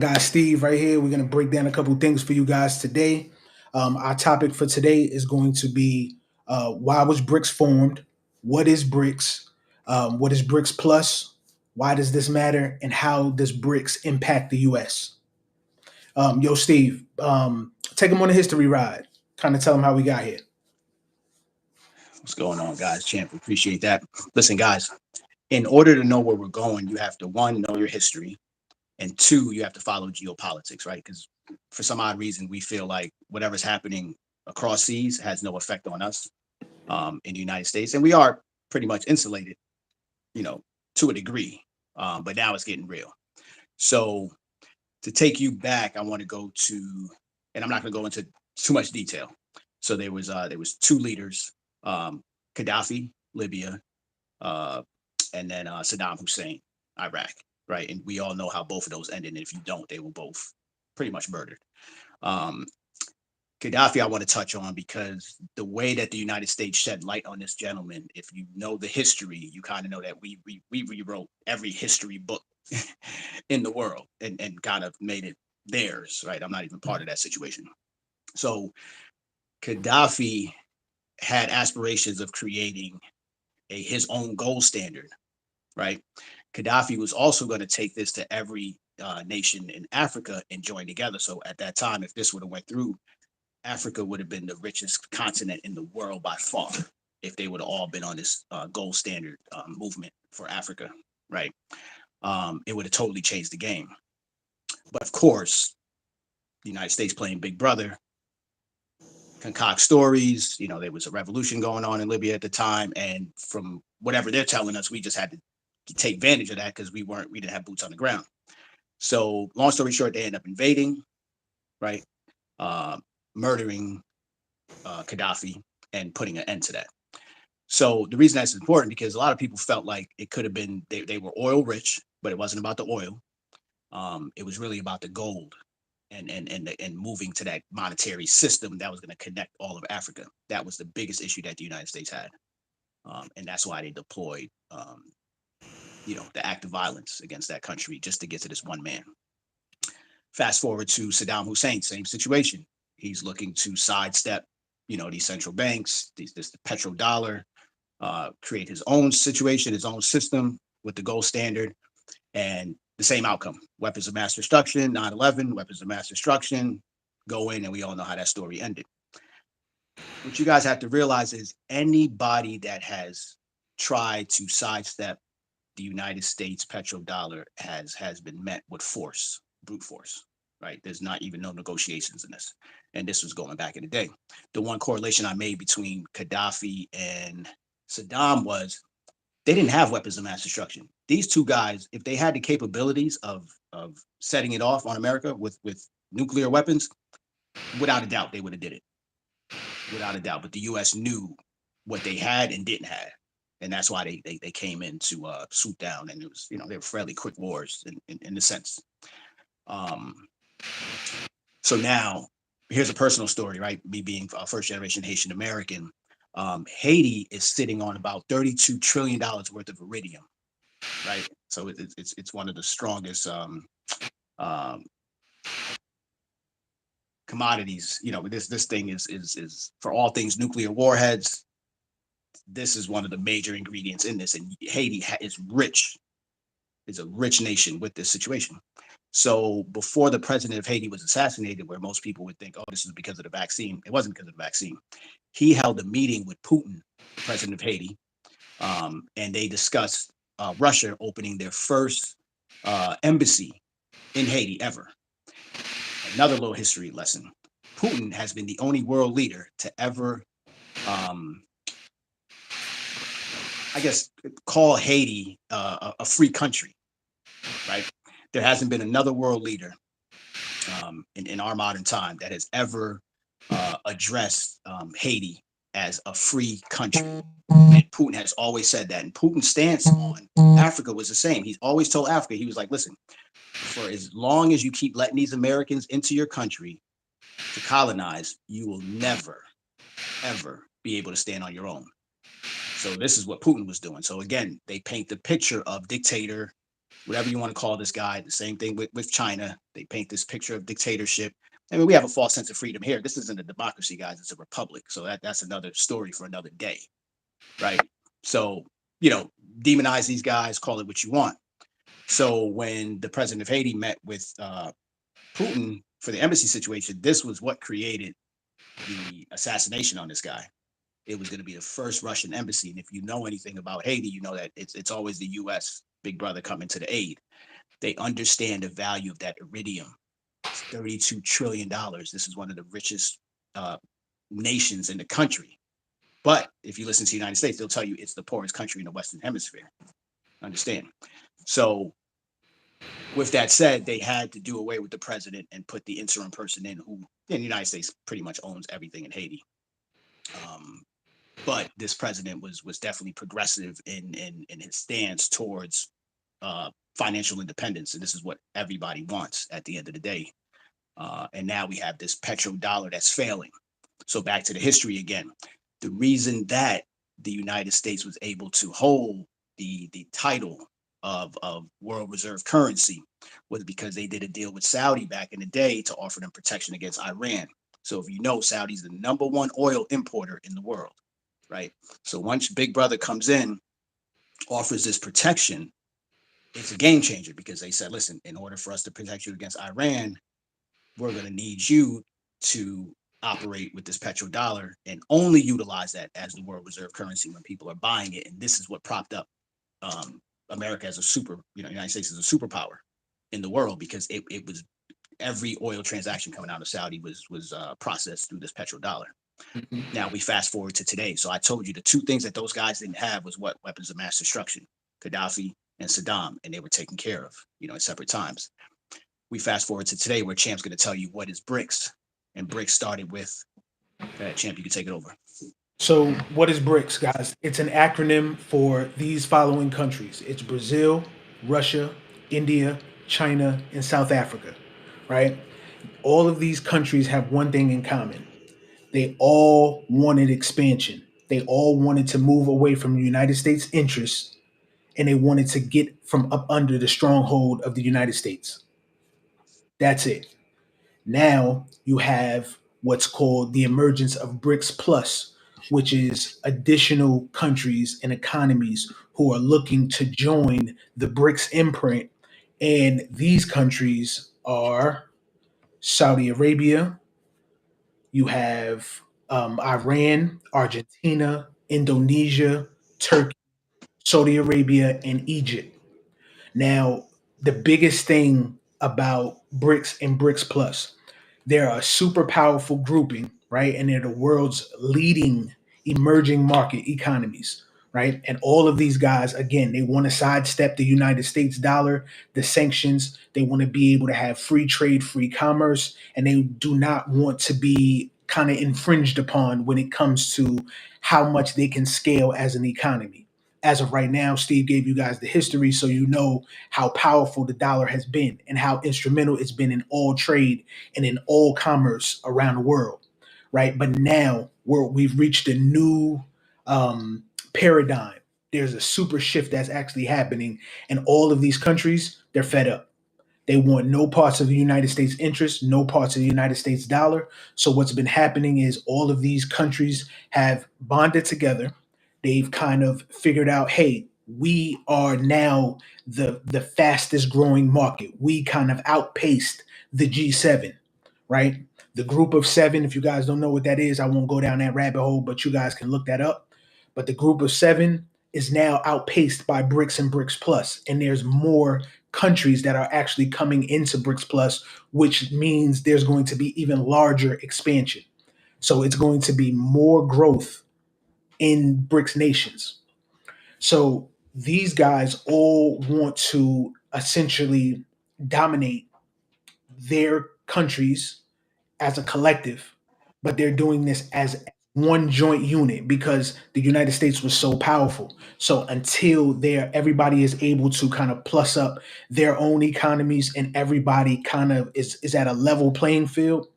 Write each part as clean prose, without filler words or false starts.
Guys, Steve right here. We're going to break down a couple things for you guys today. Our topic for today is going to be why was BRICS formed? What is BRICS? What is BRICS Plus? Why does this matter? And how does BRICS impact the U.S.? Yo, Steve, take them on a history ride. Kind of tell them how we got here. What's going on, guys? Champ, appreciate that. Listen, guys, in order to know where we're going, you have to one, know your history, and two, you have to follow geopolitics, right? Because for some odd reason, we feel like whatever's happening across seas has no effect on us in the United States, and we are pretty much insulated, you know, to a degree. But now it's getting real. So to take you back, I want to go to, and I'm not going to go into too much detail. So there was two leaders, Gaddafi, Libya, uh, and then Saddam Hussein, Iraq, right? And we all know how both of those ended. And if you don't, they were both pretty much murdered. Um, Gaddafi, I want to touch on because the way that the United States shed light on this gentleman, if you know the history, you kind of know that we rewrote every history book in the world and kind of made it theirs, right? I'm not even part of that situation. So Gaddafi had aspirations of creating his own gold standard, right? Gaddafi was also going to take this to every nation in Africa and join together. So at that time, if this would have went through, Africa would have been the richest continent in the world by far if they would have all been on this gold standard movement for Africa, right? It would have totally changed the game. But of course, the United States playing Big Brother, concoct stories. You know, there was a revolution going on in Libya at the time, and from whatever they're telling us, we just had to take advantage of that because we didn't have boots on the ground. So, long story short, they end up invading, right? Uh, Murdering Gaddafi and putting an end to that. So the reason that's important because a lot of people felt like it could have been they were oil rich, but it wasn't about the oil. It was really about the gold and moving to that monetary system that was going to connect all of Africa. That was the biggest issue that the United States had, and that's why they deployed, the act of violence against that country just to get to this one man. Fast forward to Saddam Hussein, same situation. He's looking to sidestep, these central banks, this petrodollar, create his own situation, his own system with the gold standard, and the same outcome: weapons of mass destruction, 9/11, weapons of mass destruction, go in, and we all know how that story ended. What you guys have to realize is anybody that has tried to sidestep the United States petrodollar has been met with force, brute force. Right? There's not even no negotiations in this, and this was going back in the day. The one correlation I made between Gaddafi and Saddam was they didn't have weapons of mass destruction. These two guys, if they had the capabilities of setting it off on America with nuclear weapons, without a doubt they would have did it, without a doubt. But the U.S. knew what they had and didn't have, and that's why they came in to swoop down. And it was they were fairly quick wars in the sense. Um, so now here's a personal story, right? Me being a first generation Haitian American, Haiti is sitting on about $32 trillion worth of iridium, right? So it's one of the strongest um, commodities. This thing is for all things nuclear warheads. This is one of the major ingredients in this, and Haiti is rich. Is a rich nation with this situation. So before the president of Haiti was assassinated, where most people would think, oh, this is because of the vaccine, it wasn't because of the vaccine. He held a meeting with Putin, the president of Haiti, and they discussed Russia opening their first embassy in Haiti ever. Another little history lesson. Putin has been the only world leader to ever, um, I guess, call Haiti a free country, right? There hasn't been another world leader in our modern time that has ever addressed Haiti as a free country. And Putin has always said that. And Putin's stance on Africa was the same. He's always told Africa, he was like, listen, for as long as you keep letting these Americans into your country to colonize, you will never, ever be able to stand on your own. So this is what Putin was doing. So again, they paint the picture of dictator, whatever you want to call this guy. The same thing with China. They paint this picture of dictatorship. I mean, we have a false sense of freedom here. This isn't a democracy, guys. It's a republic. So that's another story for another day, right? So, demonize these guys, call it what you want. So when the president of Haiti met with Putin for the embassy situation, this was what created the assassination on this guy. It was going to be the first Russian embassy. And if you know anything about Haiti, you know that it's always the U.S. big brother coming to the aid. They understand the value of that iridium. It's $32 trillion. This is one of the richest nations in the country. But if you listen to the United States, they'll tell you it's the poorest country in the Western Hemisphere. Understand? So with that said, they had to do away with the president and put the interim person in who in the United States pretty much owns everything in Haiti. But this president was definitely progressive in his stance towards financial independence, and this is what everybody wants at the end of the day. And now we have this petrodollar that's failing. So back to the history again. The reason that the United States was able to hold the title of world reserve currency was because they did a deal with Saudi back in the day to offer them protection against Iran. So if you know, Saudi's the number one oil importer in the world, right? So once Big Brother comes in, offers this protection, it's a game changer because they said, listen, in order for us to protect you against Iran, we're going to need you to operate with this petrodollar and only utilize that as the world reserve currency when people are buying it. And this is what propped up America as a United States as a superpower in the world because it was every oil transaction coming out of Saudi was processed through this petrodollar. Mm-hmm. Now we fast forward to today. So I told you the two things that those guys didn't have was what? Weapons of mass destruction, Gaddafi and Saddam, and they were taken care of, at separate times. We fast forward to today where Champ's going to tell you what is BRICS. And BRICS started with, Champ, you can take it over. So what is BRICS, guys? It's an acronym for these following countries. It's Brazil, Russia, India, China, and South Africa, right? All of these countries have one thing in common. They all wanted expansion. They all wanted to move away from the United States interests, and they wanted to get from up under the stronghold of the United States. That's it. Now you have what's called the emergence of BRICS Plus, which is additional countries and economies who are looking to join the BRICS imprint. And these countries are Saudi Arabia, you have Iran, Argentina, Indonesia, Turkey, Saudi Arabia, and Egypt. Now, the biggest thing about BRICS and BRICS Plus, they're a super powerful grouping, right? And they're the world's leading emerging market economies, right? And all of these guys, again, they want to sidestep the United States dollar, the sanctions. They want to be able to have free trade, free commerce, and they do not want to be kind of infringed upon when it comes to how much they can scale as an economy. As of right now, Steve gave you guys the history, so you know how powerful the dollar has been and how instrumental it's been in all trade and in all commerce around the world, right? But now we've reached a new paradigm. There's a super shift that's actually happening, and all of these countries, they're fed up. They want no parts of the United States interest, no parts of the United States dollar. So what's been happening is all of these countries have bonded together. They've kind of figured out, hey, we are now the fastest growing market. We kind of outpaced the G7, right? The group of seven, if you guys don't know what that is, I won't go down that rabbit hole, but you guys can look that up. But the group of seven is now outpaced by BRICS and BRICS Plus, and there's more countries that are actually coming into BRICS Plus, which means there's going to be even larger expansion. So it's going to be more growth in BRICS nations. So these guys all want to essentially dominate their countries as a collective, but they're doing this as one joint unit because the United States was so powerful. So until everybody is able to kind of plus up their own economies and everybody kind of is at a level playing field,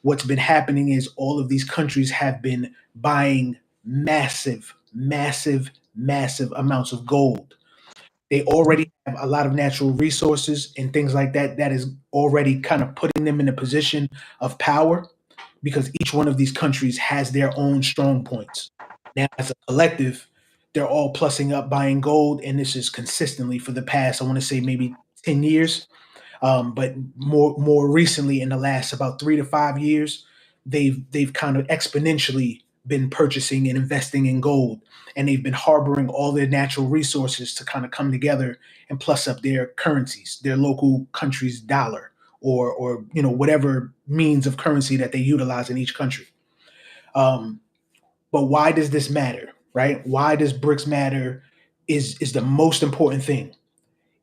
what's been happening is all of these countries have been buying massive amounts of gold. They already have a lot of natural resources and things like that. That is already kind of putting them in a position of power because each one of these countries has their own strong points. Now, as a collective, they're all plussing up buying gold, and this is consistently for the past, I want to say maybe 10 years. But more recently, in the last about 3 to 5 years, they've kind of exponentially been purchasing and investing in gold, and they've been harboring all their natural resources to kind of come together and plus up their currencies, their local country's dollar, or whatever means of currency that they utilize in each country. Um, but why does this matter, right? Why does BRICS matter? Is the most important thing.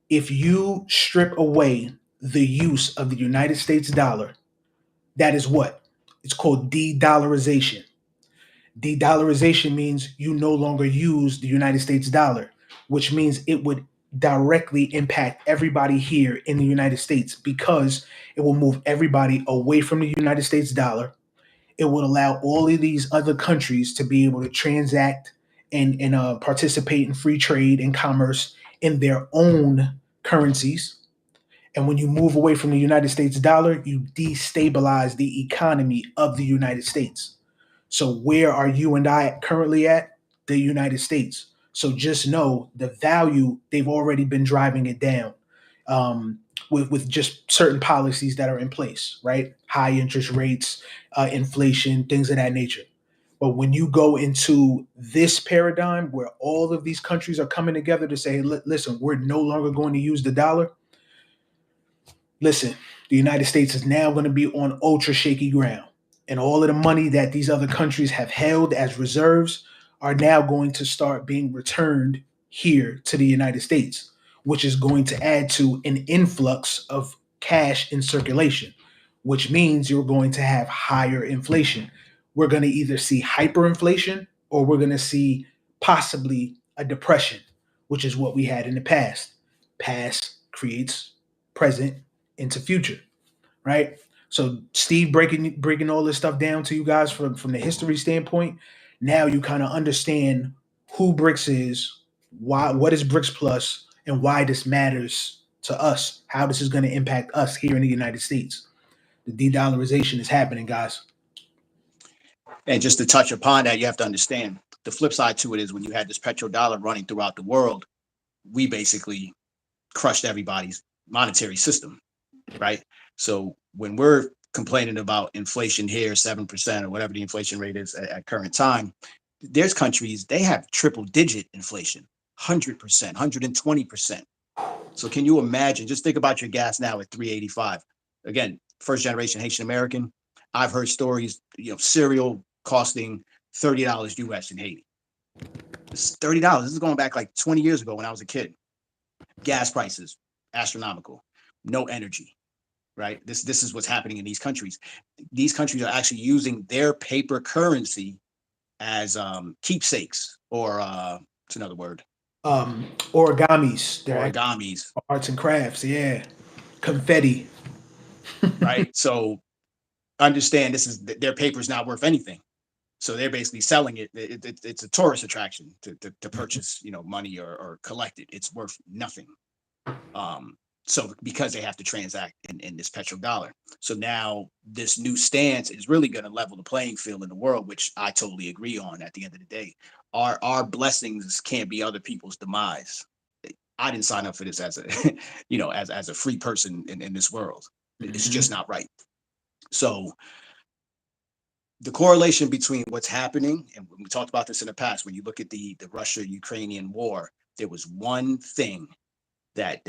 If you strip away the use of the United States dollar, that is what? It's called de-dollarization. De-dollarization means you no longer use the United States dollar, which means it would directly impact everybody here in the United States because it will move everybody away from the United States dollar. It would allow all of these other countries to be able to transact and participate in free trade and commerce in their own currencies. And when you move away from the United States dollar, you destabilize the economy of the United States. So, where are you and I currently at? The United States. So, just know the value, they've already been driving it down with just certain policies that are in place, right? High interest rates, inflation, things of that nature. But when you go into this paradigm where all of these countries are coming together to say, listen, we're no longer going to use the dollar, listen, the United States is now going to be on ultra shaky ground. And all of the money that these other countries have held as reserves are now going to start being returned here to the United States, which is going to add to an influx of cash in circulation, which means you're going to have higher inflation. We're going to either see hyperinflation or we're going to see possibly a depression, which is what we had in the past. Past creates present into future, right? So Steve breaking all this stuff down to you guys from the history standpoint. Now you kind of understand who BRICS is, why what is BRICS Plus, and why this matters to us. How this is going to impact us here in the United States. The de-dollarization is happening, guys. And just to touch upon that, you have to understand the flip side to it is when you had this petrodollar running throughout the world, we basically crushed everybody's monetary system, right? So when we're complaining about inflation here, 7% or whatever the inflation rate is at current time, there's countries, they have triple digit inflation, 100%, 120%. So can you imagine, just think about your gas now at 385. Again, first generation Haitian American, I've heard stories, cereal costing $30 US in Haiti. This is $30. This is going back like 20 years ago when I was a kid. Gas prices, astronomical, no energy, right? This is what's happening in these countries. These countries are actually using their paper currency as keepsakes, or it's another word, Origamis, they're actually origamis, arts and crafts, yeah. Confetti. right? So understand this is their paper is not worth anything. So they're basically selling it. It's a tourist attraction to purchase, money or collect it. It's worth nothing. So because they have to transact in this petrodollar. So now this new stance is really going to level the playing field in the world, which I totally agree on. At the end of the day, our blessings can't be other people's demise. I didn't sign up for this as a, as a free person in this world. It's Mm-hmm. just not right. So the correlation between what's happening, and we talked about this in the past, when you look at the Russia-Ukrainian war, there was one thing that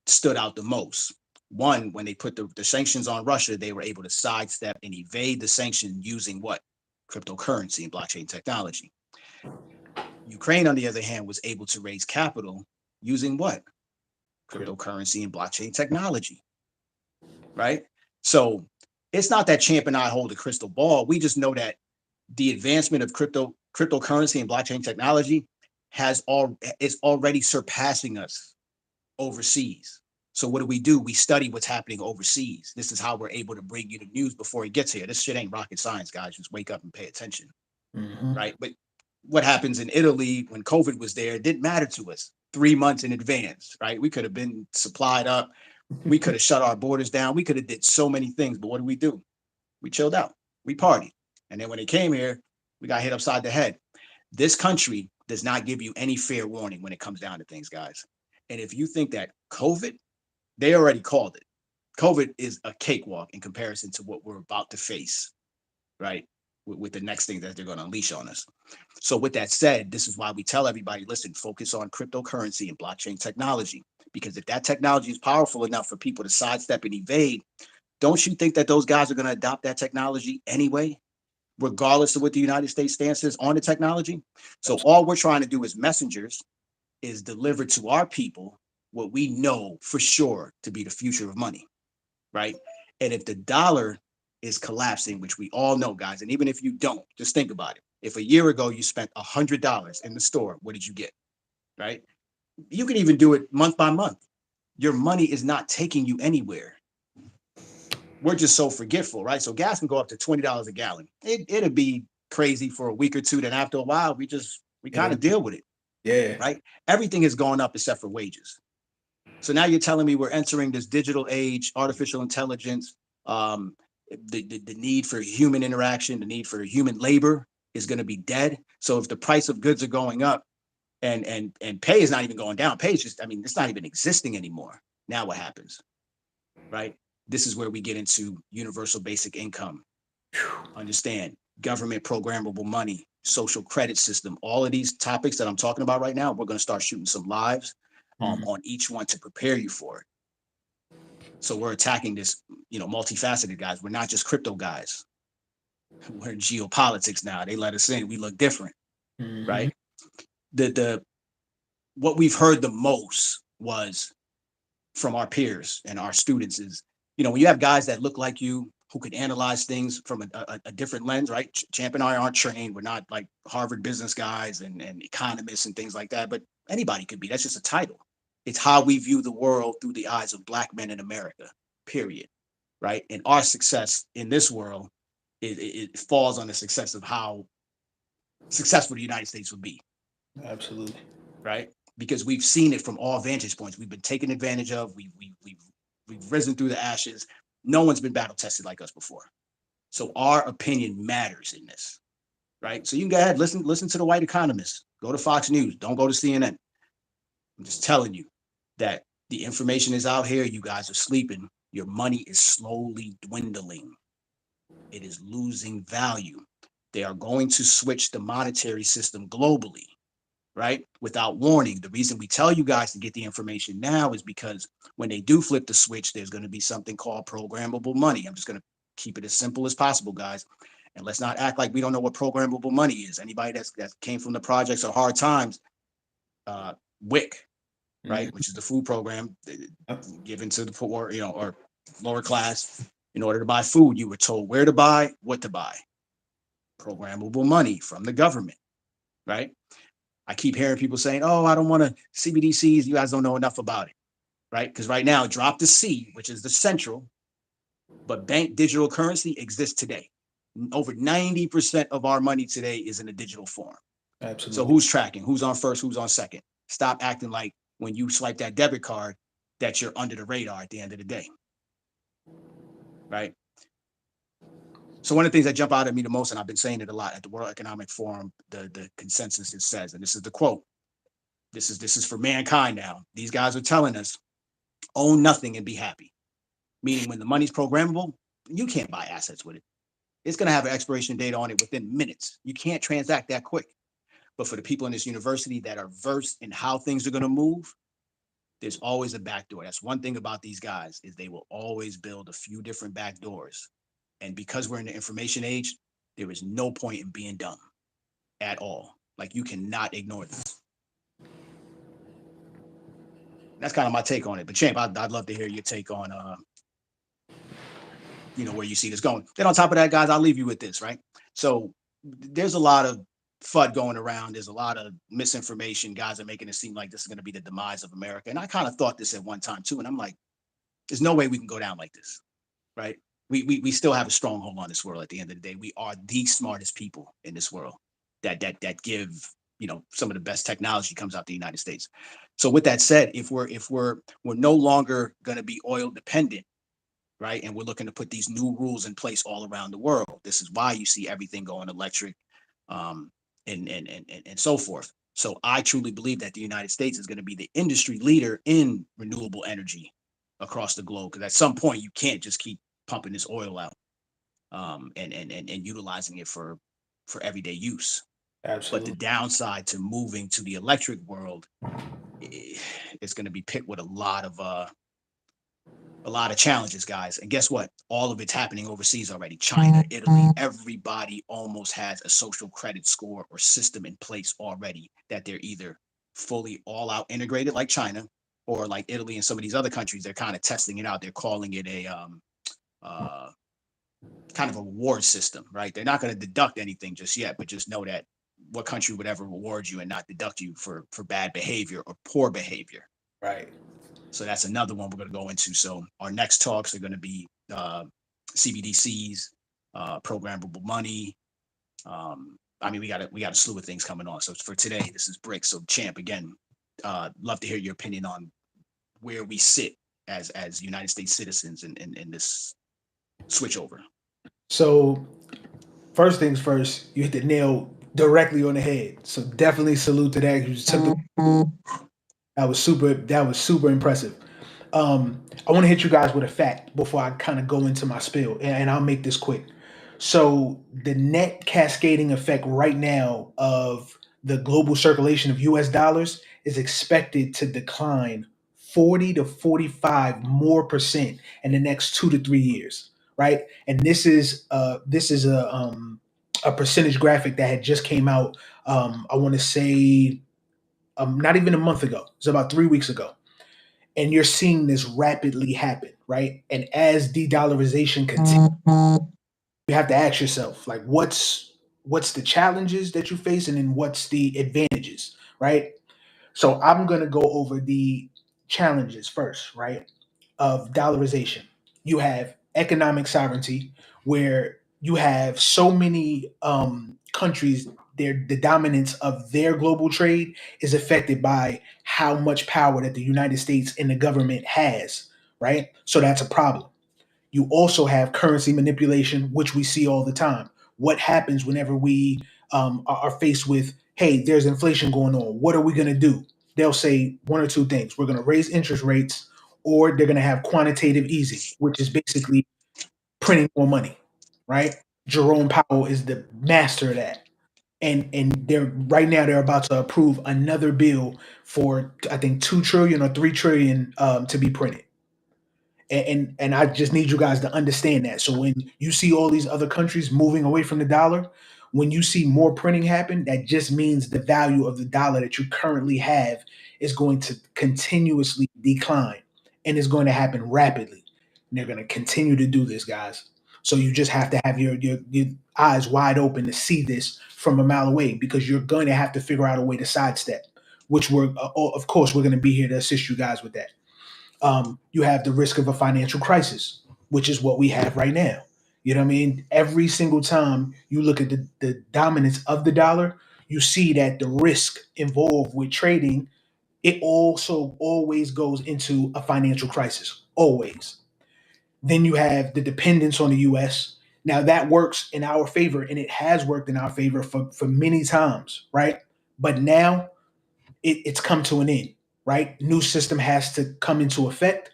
stood out the most. One, when they put the sanctions on Russia, they were able to sidestep and evade the sanction using what? Cryptocurrency and blockchain technology. Ukraine, on the other hand, was able to raise capital using what? Cryptocurrency and blockchain technology, right? So it's not that Champ and I hold a crystal ball. We just know that the advancement of cryptocurrency and blockchain technology is already surpassing us overseas. So what do? We study what's happening overseas. This is how we're able to bring you the news before it gets here. This shit ain't rocket science, guys. Just wake up and pay attention, Mm-hmm. right? But what happens in Italy when COVID was there, it didn't matter to us 3 months in advance, right? We could have been supplied up. We could have shut our borders down. We could have did so many things, but what did we do? We chilled out. We partied. And then when they came here, we got hit upside the head. This country does not give you any fair warning when it comes down to things, guys. And if you think that COVID, they already called it. COVID is a cakewalk in comparison to what we're about to face, right? With the next thing that they're going to unleash on us. So, with that said, this is why we tell everybody, listen, focus on cryptocurrency and blockchain technology. Because if that technology is powerful enough for people to sidestep and evade, don't you think that those guys are going to adopt that technology anyway, regardless of what the United States stance is on the technology? So, all we're trying to do as messengers is deliver to our people what we know for sure to be the future of money, right? And if the dollar is collapsing, which we all know, guys, and even if you don't, just think about it. If a year ago you spent $100 in the store, what did you get, right? You can even do it month by month. Your money is not taking you anywhere. We're just so forgetful, right? So gas can go up to $20 a gallon. It'll be crazy for a week or two. Then after a while, we kind of deal with it, Yeah. right? Everything is going up except for wages. So now you're telling me we're entering this digital age, artificial intelligence, the need for human interaction, the need for human labor is going to be dead. So if the price of goods are going up and pay is not even going down, pay is just, I mean, it's not even existing anymore. Now what happens, right? This is where we get into universal basic income. Understand government programmable money, social credit system, all of these topics that I'm talking about right now, we're going to start shooting some lives on each one to prepare you for it. So we're attacking this, multifaceted, guys. We're not just crypto guys. We're in geopolitics now. They let us in. We look different, right? The what we've heard the most was from our peers and our students is, when you have guys that look like you who can analyze things from a different lens, right? Champ and I aren't trained. We're not like Harvard business guys and economists and things like that, but anybody could be. That's just a title. It's how we view the world through the eyes of Black men in America, period, right? And our success in this world, it falls on the success of how successful the United States would be. Absolutely. Right? Because we've seen it from all vantage points. We've been taken advantage of. We've risen through the ashes. No one's been battle tested like us before. So our opinion matters in this, right? So you can go ahead, listen to the white economists. Go to Fox News. Don't go to CNN. I'm just telling you that the information is out here. You guys are sleeping. Your money is slowly dwindling. It is losing value. They are going to switch the monetary system globally, right? Without warning. The reason we tell you guys to get the information now is because when they do flip the switch, there's going to be something called programmable money. I'm just going to keep it as simple as possible, guys. And let's not act like we don't know what programmable money is. Anybody that came from the projects or hard times, WIC, right, which is the food program given to the poor, or lower class. In order to buy food, you were told where to buy, what to buy. Programmable money from the government, right? I keep hearing people saying, "Oh, I don't want to CBDCs. You guys don't know enough about it," right? Because right now, drop the C, which is the central, but bank digital currency exists today. Over 90% of our money today is in a digital form. Absolutely. So who's tracking? Who's on first? Who's on second? Stop acting like when you swipe that debit card that you're under the radar at the end of the day, right? So one of the things that jump out at me the most, and I've been saying it a lot at the World Economic Forum, the consensus it says, and this is the quote. This is for mankind now. These guys are telling us, own nothing and be happy. Meaning when the money's programmable, you can't buy assets with it. It's going to have an expiration date on it within minutes. You can't transact that quick. But for the people in this university that are versed in how things are going to move, there's always a back door. That's one thing about these guys is they will always build a few different back doors. And because we're in the information age, there is no point in being dumb at all. Like you cannot ignore this. That's kind of my take on it. But Champ, I'd love to hear your take on, where you see this going. Then on top of that, guys, I'll leave you with this, right? So there's a lot of FUD going around. There's a lot of misinformation. Guys are making it seem like this is going to be the demise of America. And I kind of thought this at one time too. And I'm like, there's no way we can go down like this, right? We still have a stronghold on this world at the end of the day. We are the smartest people in this world. that give, some of the best technology comes out the United States. So with that said, if we're no longer going to be oil dependent, right, and we're looking to put these new rules in place all around the world, this is why you see everything going electric, um, and so forth. So I truly believe that the United States is going to be the industry leader in renewable energy across the globe, because at some point you can't just keep pumping this oil out, and utilizing it for everyday use. But the Absolutely. downside to moving to the electric world, it's going to be picked with a lot of challenges, guys. And guess what? All of it's happening overseas already. China, Italy, everybody almost has a social credit score or system in place already, that they're either fully all out integrated like China, or like Italy and some of these other countries, they're kind of testing it out. They're calling it a uh, kind of a reward system, right? They're not going to deduct anything just yet, but just know that what country would ever reward you and not deduct you for bad behavior or poor behavior. Right. So that's another one we're going to go into. So our next talks are going to be CBDCs, programmable money. I mean, we got a slew of things coming on. So for today, this is BRICS. So Champ, again, love to hear your opinion on where we sit as United States citizens in this switch over. So first things first, you hit the nail directly on the head. So definitely salute to that. You just took the that was super. That was super impressive. I want to hit you guys with a fact before I kind of go into my spiel, and I'll make this quick. So the net cascading effect right now of the global circulation of U.S. dollars is expected to decline 40 to 45 more percent in the next 2 to 3 years, right? And this is a percentage graphic that had just came out. I want to say not even a month ago. It's about 3 weeks ago, and you're seeing this rapidly happen, right? And as de-dollarization continues, you have to ask yourself, like, what's the challenges that you face, and then what's the advantages, right? So I'm gonna go over the challenges first, right? Of dollarization. You have economic sovereignty, where you have so many countries, the dominance of their global trade is affected by how much power that the United States and the government has, right? So that's a problem. You also have currency manipulation, which we see all the time. What happens whenever we are faced with, hey, there's inflation going on? What are we going to do? They'll say one or two things. We're going to raise interest rates, or they're going to have quantitative easing, which is basically printing more money, right? Jerome Powell is the master of that. And they're right now they're about to approve another bill for, I think, 2 trillion or 3 trillion to be printed. And I just need you guys to understand that. So when you see all these other countries moving away from the dollar, when you see more printing happen, that just means the value of the dollar that you currently have is going to continuously decline, and it's going to happen rapidly. And they're going to continue to do this, guys. So you just have to have your eyes wide open to see this from a mile away, because you're going to have to figure out a way to sidestep, which of course, we're going to be here to assist you guys with that. You have the risk of a financial crisis, which is what we have right now. You know what I mean? Every single time you look at the dominance of the dollar, you see that the risk involved with trading, it also always goes into a financial crisis, always. Then you have the dependence on the US. Now that works in our favor, and it has worked in our favor for many times, right? But now it's come to an end, right? New system has to come into effect,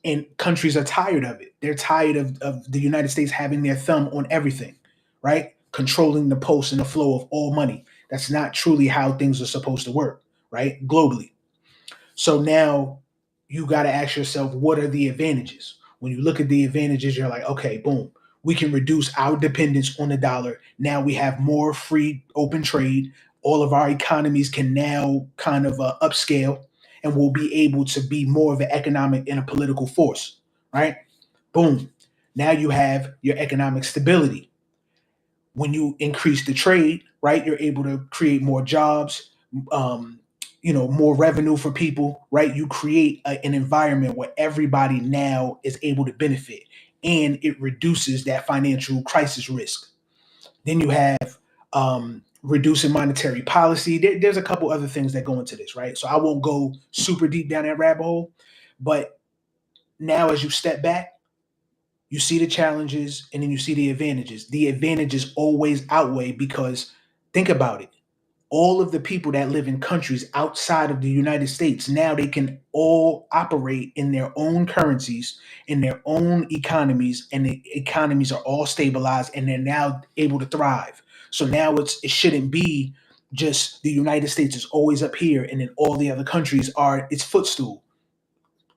and countries are tired of it. They're tired of the United States having their thumb on everything, right? Controlling the pulse and the flow of all money. That's not truly how things are supposed to work, right? Globally. So now you got to ask yourself, what are the advantages? When you look at the advantages, you're like, okay, boom, we can reduce our dependence on the dollar. Now we have more free, open trade. All of our economies can now kind of upscale, and we'll be able to be more of an economic and a political force, right? Boom. Now you have your economic stability. When you increase the trade, right, you're able to create more jobs, um, more revenue for people, right? You create an environment where everybody now is able to benefit, and it reduces that financial crisis risk. Then you have reducing monetary policy. There's a couple other things that go into this, right? So I won't go super deep down that rabbit hole, but now as you step back, you see the challenges and then you see the advantages. The advantages always outweigh because think about it. All of the people that live in countries outside of the United States, now they can all operate in their own currencies, in their own economies, and the economies are all stabilized and they're now able to thrive. So now it shouldn't be just the United States is always up here and then all the other countries are its footstool.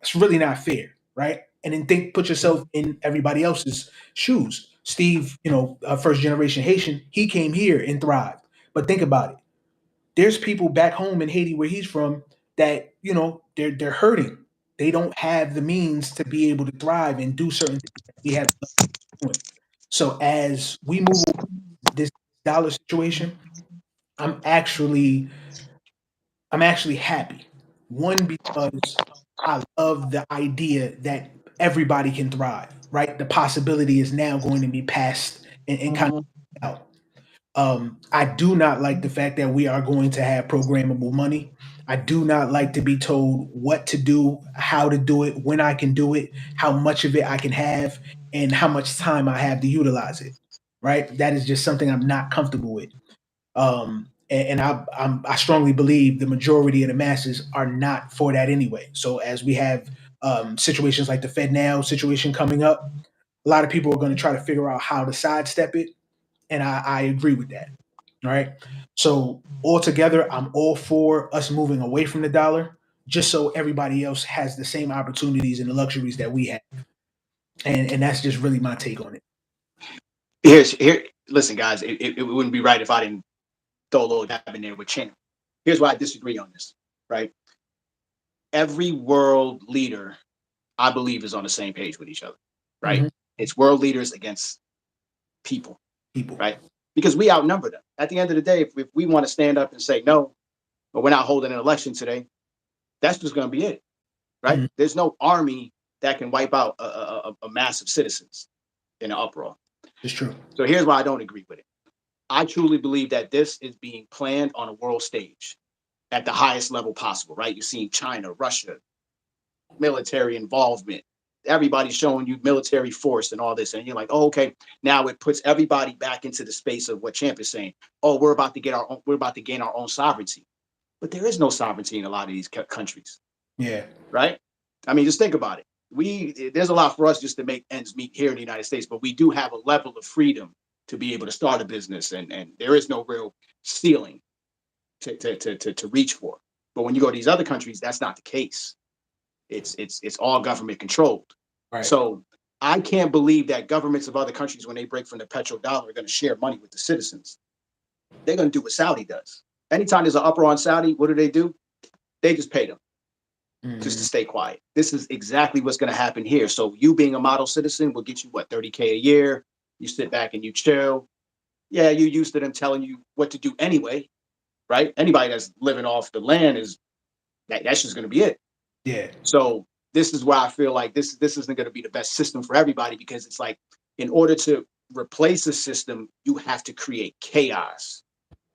It's really not fair, right? And then put yourself in everybody else's shoes. Steve, first generation Haitian, he came here and thrived. But think about it. There's people back home in Haiti where he's from that they're hurting. They don't have the means to be able to thrive and do certain things that we have doing. So as we move away from this dollar situation, I'm actually I'm actually happy. One, because I love the idea that everybody can thrive, right? The possibility is now going to be passed and kind Mhm. of out. I do not like the fact that we are going to have programmable money. I do not like to be told what to do, how to do it, when I can do it, how much of it I can have, and how much time I have to utilize it. Right? That is just something I'm not comfortable with. I strongly believe the majority of the masses are not for that anyway. So as we have situations like the Fed now situation coming up, a lot of people are going to try to figure out how to sidestep it, and I agree with that. All right. So altogether, I'm all for us moving away from the dollar, just so everybody else has the same opportunities and the luxuries that we have, and that's just really my take on it. Here. Listen, guys, it wouldn't be right if I didn't throw a little jab in there with Champ. Here's why I disagree on this. Right, every world leader, I believe, is on the same page with each other. Right, Hmm. it's world leaders against people. People. Right, because we outnumber them. At the end of the day, if we want to stand up and say no, but we're not holding an election today, that's just going to be it. Right, Hmm. there's no army that can wipe out a mass of citizens in an uproar. It's true. So here's why I don't agree with it. I truly believe that this is being planned on a world stage at the highest level possible, right? You're seeing China, Russia, military involvement. Everybody's showing you military force and all this. And you're like, oh, okay. Now it puts everybody back into the space of what Champ is saying. Oh, we're about to gain our own sovereignty. But there is no sovereignty in a lot of these countries, Yeah. right? I mean, just think about it. There's a lot for us just to make ends meet here in the United States, but we do have a level of freedom to be able to start a business, and there is no real ceiling to reach for. But when you go to these other countries, that's not the case. It's all government controlled. Right. So I can't believe that governments of other countries, when they break from the petrodollar, are going to share money with the citizens. They're going to do what Saudi does. Anytime there's an uproar on Saudi, what do? They just pay them just Hmm. to stay quiet. This is exactly what's going to happen here. So you being a model citizen will get you what, 30K a year. You sit back and you chill. Yeah, you're used to them telling you what to do anyway, right? Anybody that's living off the land is that's just going to be it. Yeah. So this is why I feel like this isn't going to be the best system for everybody, because it's like, in order to replace a system, you have to create chaos,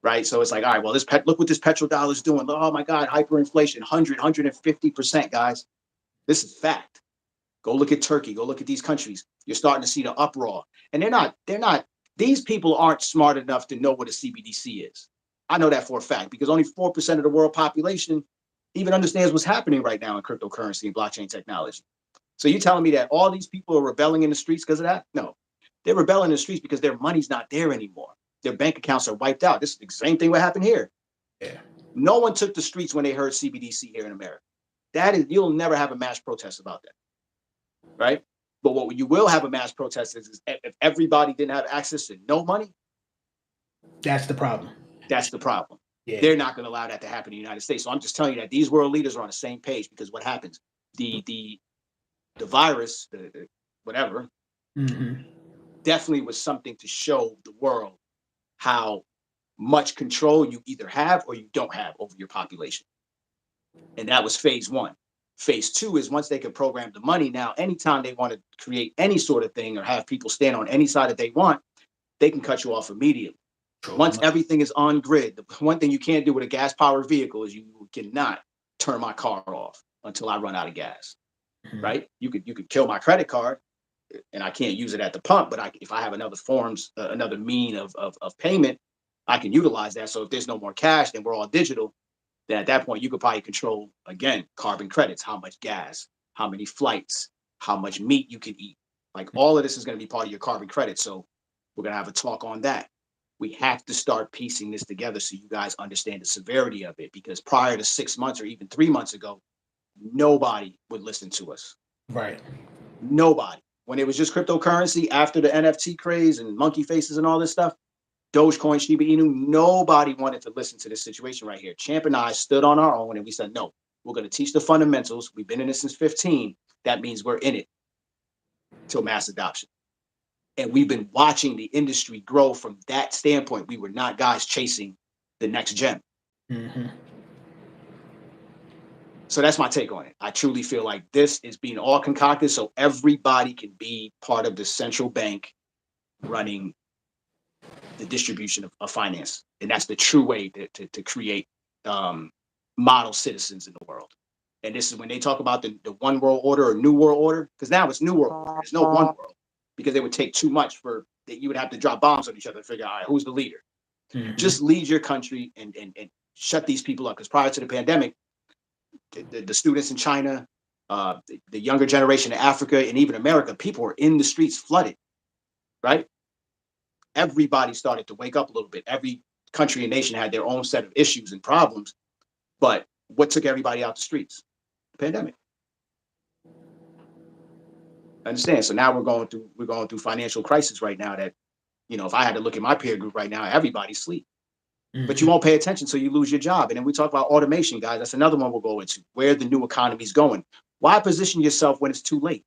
right? So it's like, all right, well, look what this petrodollar is doing. Oh my God, hyperinflation, 150%, guys. This is fact. Go look at Turkey. Go look at these countries. You're starting to see the uproar, and they're not. These people aren't smart enough to know what a CBDC is. I know that for a fact, because only 4% of the world population even understands what's happening right now in cryptocurrency and blockchain technology. So you're telling me that all these people are rebelling in the streets because of that? No, they're rebelling in the streets because their money's not there anymore. Their bank accounts are wiped out. This is the same thing what happened here. Yeah. No one took the streets when they heard CBDC here in America. That is, you'll never have a mass protest about that, right? But what you will have a mass protest is if everybody didn't have access to no money, That's the problem. that's the problem. Yeah. They're not going to allow that to happen in the United States. So I'm just telling you that these world leaders are on the same page, because what happens, the virus, the whatever, Hmm. definitely was something to show the world how much control you either have or you don't have over your population. And that was phase one. Phase two is once they can program the money, now anytime they want to create any sort of thing or have people stand on any side that they want, they can cut you off immediately. Once everything is on grid, the one thing you can't do with a gas powered vehicle is you cannot turn my car off until I run out of gas. Mhm. Right? You could kill my credit card, and I can't use it at the pump. But if I have another mean of payment, I can utilize that. So if there's no more cash, then we're all digital. Then at that point, you could probably control again carbon credits, how much gas, how many flights, how much meat you can eat. Like all of this is going to be part of your carbon credit. So we're going to have a talk on that. We have to start piecing this together so you guys understand the severity of it, because prior to 6 months or even 3 months ago, nobody would listen to us. Right. Nobody. When it was just cryptocurrency after the NFT craze and monkey faces and all this stuff, Dogecoin, Shiba Inu, nobody wanted to listen to this situation right here. Champ and I stood on our own and we said, no, we're going to teach the fundamentals. We've been in this since 15. That means we're in it till mass adoption. And we've been watching the industry grow from that standpoint. We were not guys chasing the next gem. Mm-hmm. So that's my take on it. I truly feel like this is being all concocted so everybody can be part of the central bank running the distribution of finance. And that's the true way to create model citizens in the world. And this is when they talk about the one world order or new world order, because now it's new world order. There's no one world, because it would take too much for that. You would have to drop bombs on each other to figure out, all right, who's the leader. Mm-hmm. Just lead your country and shut these people up. Because prior to the pandemic, the students in China, the younger generation in Africa, and even America, people were in the streets flooded, right? Everybody started to wake up a little bit. Every country and nation had their own set of issues and problems. But what took everybody out the streets? The pandemic. Understand? So now we're going through financial crisis right now that, if I had to look at my peer group right now, everybody's asleep. Mm-hmm. But you won't pay attention, so you lose your job. And then we talk about automation, guys. That's another one we'll go into, where the new economy is going. Why position yourself when it's too late?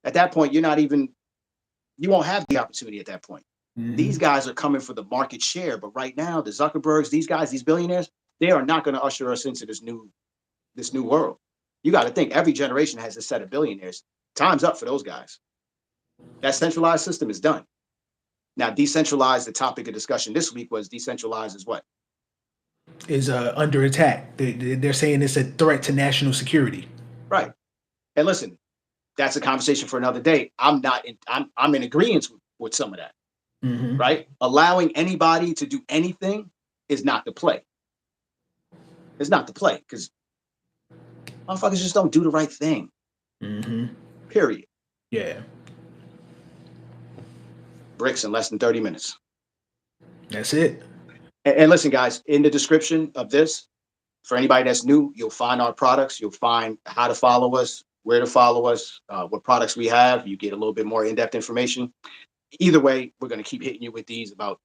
At that point, you won't have the opportunity at that point. Mm-hmm. These guys are coming for the market share. But right now, the Zuckerbergs, these guys, these billionaires, they are not going to usher us into this new world. You got to think every generation has a set of billionaires. Time's up for those guys. That centralized system is done. Now, decentralized, the topic of discussion this week was decentralized is what? Is under attack. They're saying it's a threat to national security. Right. And listen, that's a conversation for another day. I'm in agreement with some of that. Mm-hmm. Right? Allowing anybody to do anything is not the play. It's not the play, because motherfuckers just don't do the right thing. Mm-hmm. Period. Yeah. BRICS in less than 30 minutes. That's it. And listen, guys, in the description of this, for anybody that's new, you'll find our products. You'll find how to follow us, where to follow us, what products we have. You get a little bit more in-depth information. Either way, we're going to keep hitting you with these about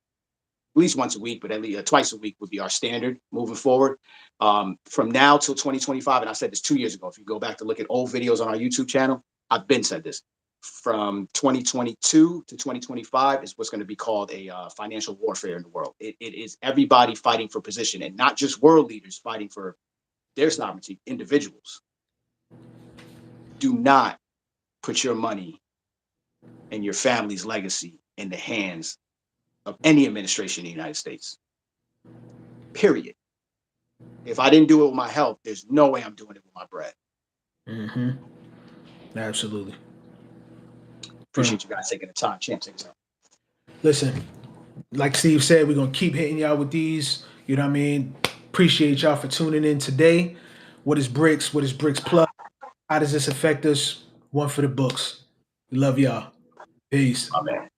at least once a week, but at least twice a week would be our standard moving forward. From now till 2025, and I said this 2 years ago, if you go back to look at old videos on our YouTube channel, I've been said this. From 2022 to 2025 is what's going to be called a financial warfare in the world. It is everybody fighting for position, and not just world leaders fighting for their sovereignty, individuals. Do not put your money and your family's legacy in the hands of any administration in the United States. Period. If I didn't do it with my health, there's no way I'm doing it with my bread. Mm-hmm. Absolutely. Appreciate you guys taking the time. Champ, take us out. Listen, like Steve said, we're going to keep hitting y'all with these. You know what I mean? Appreciate y'all for tuning in today. What is BRICS? What is BRICS Plus? How does this affect us? One for the books. We love y'all. Peace. Amen.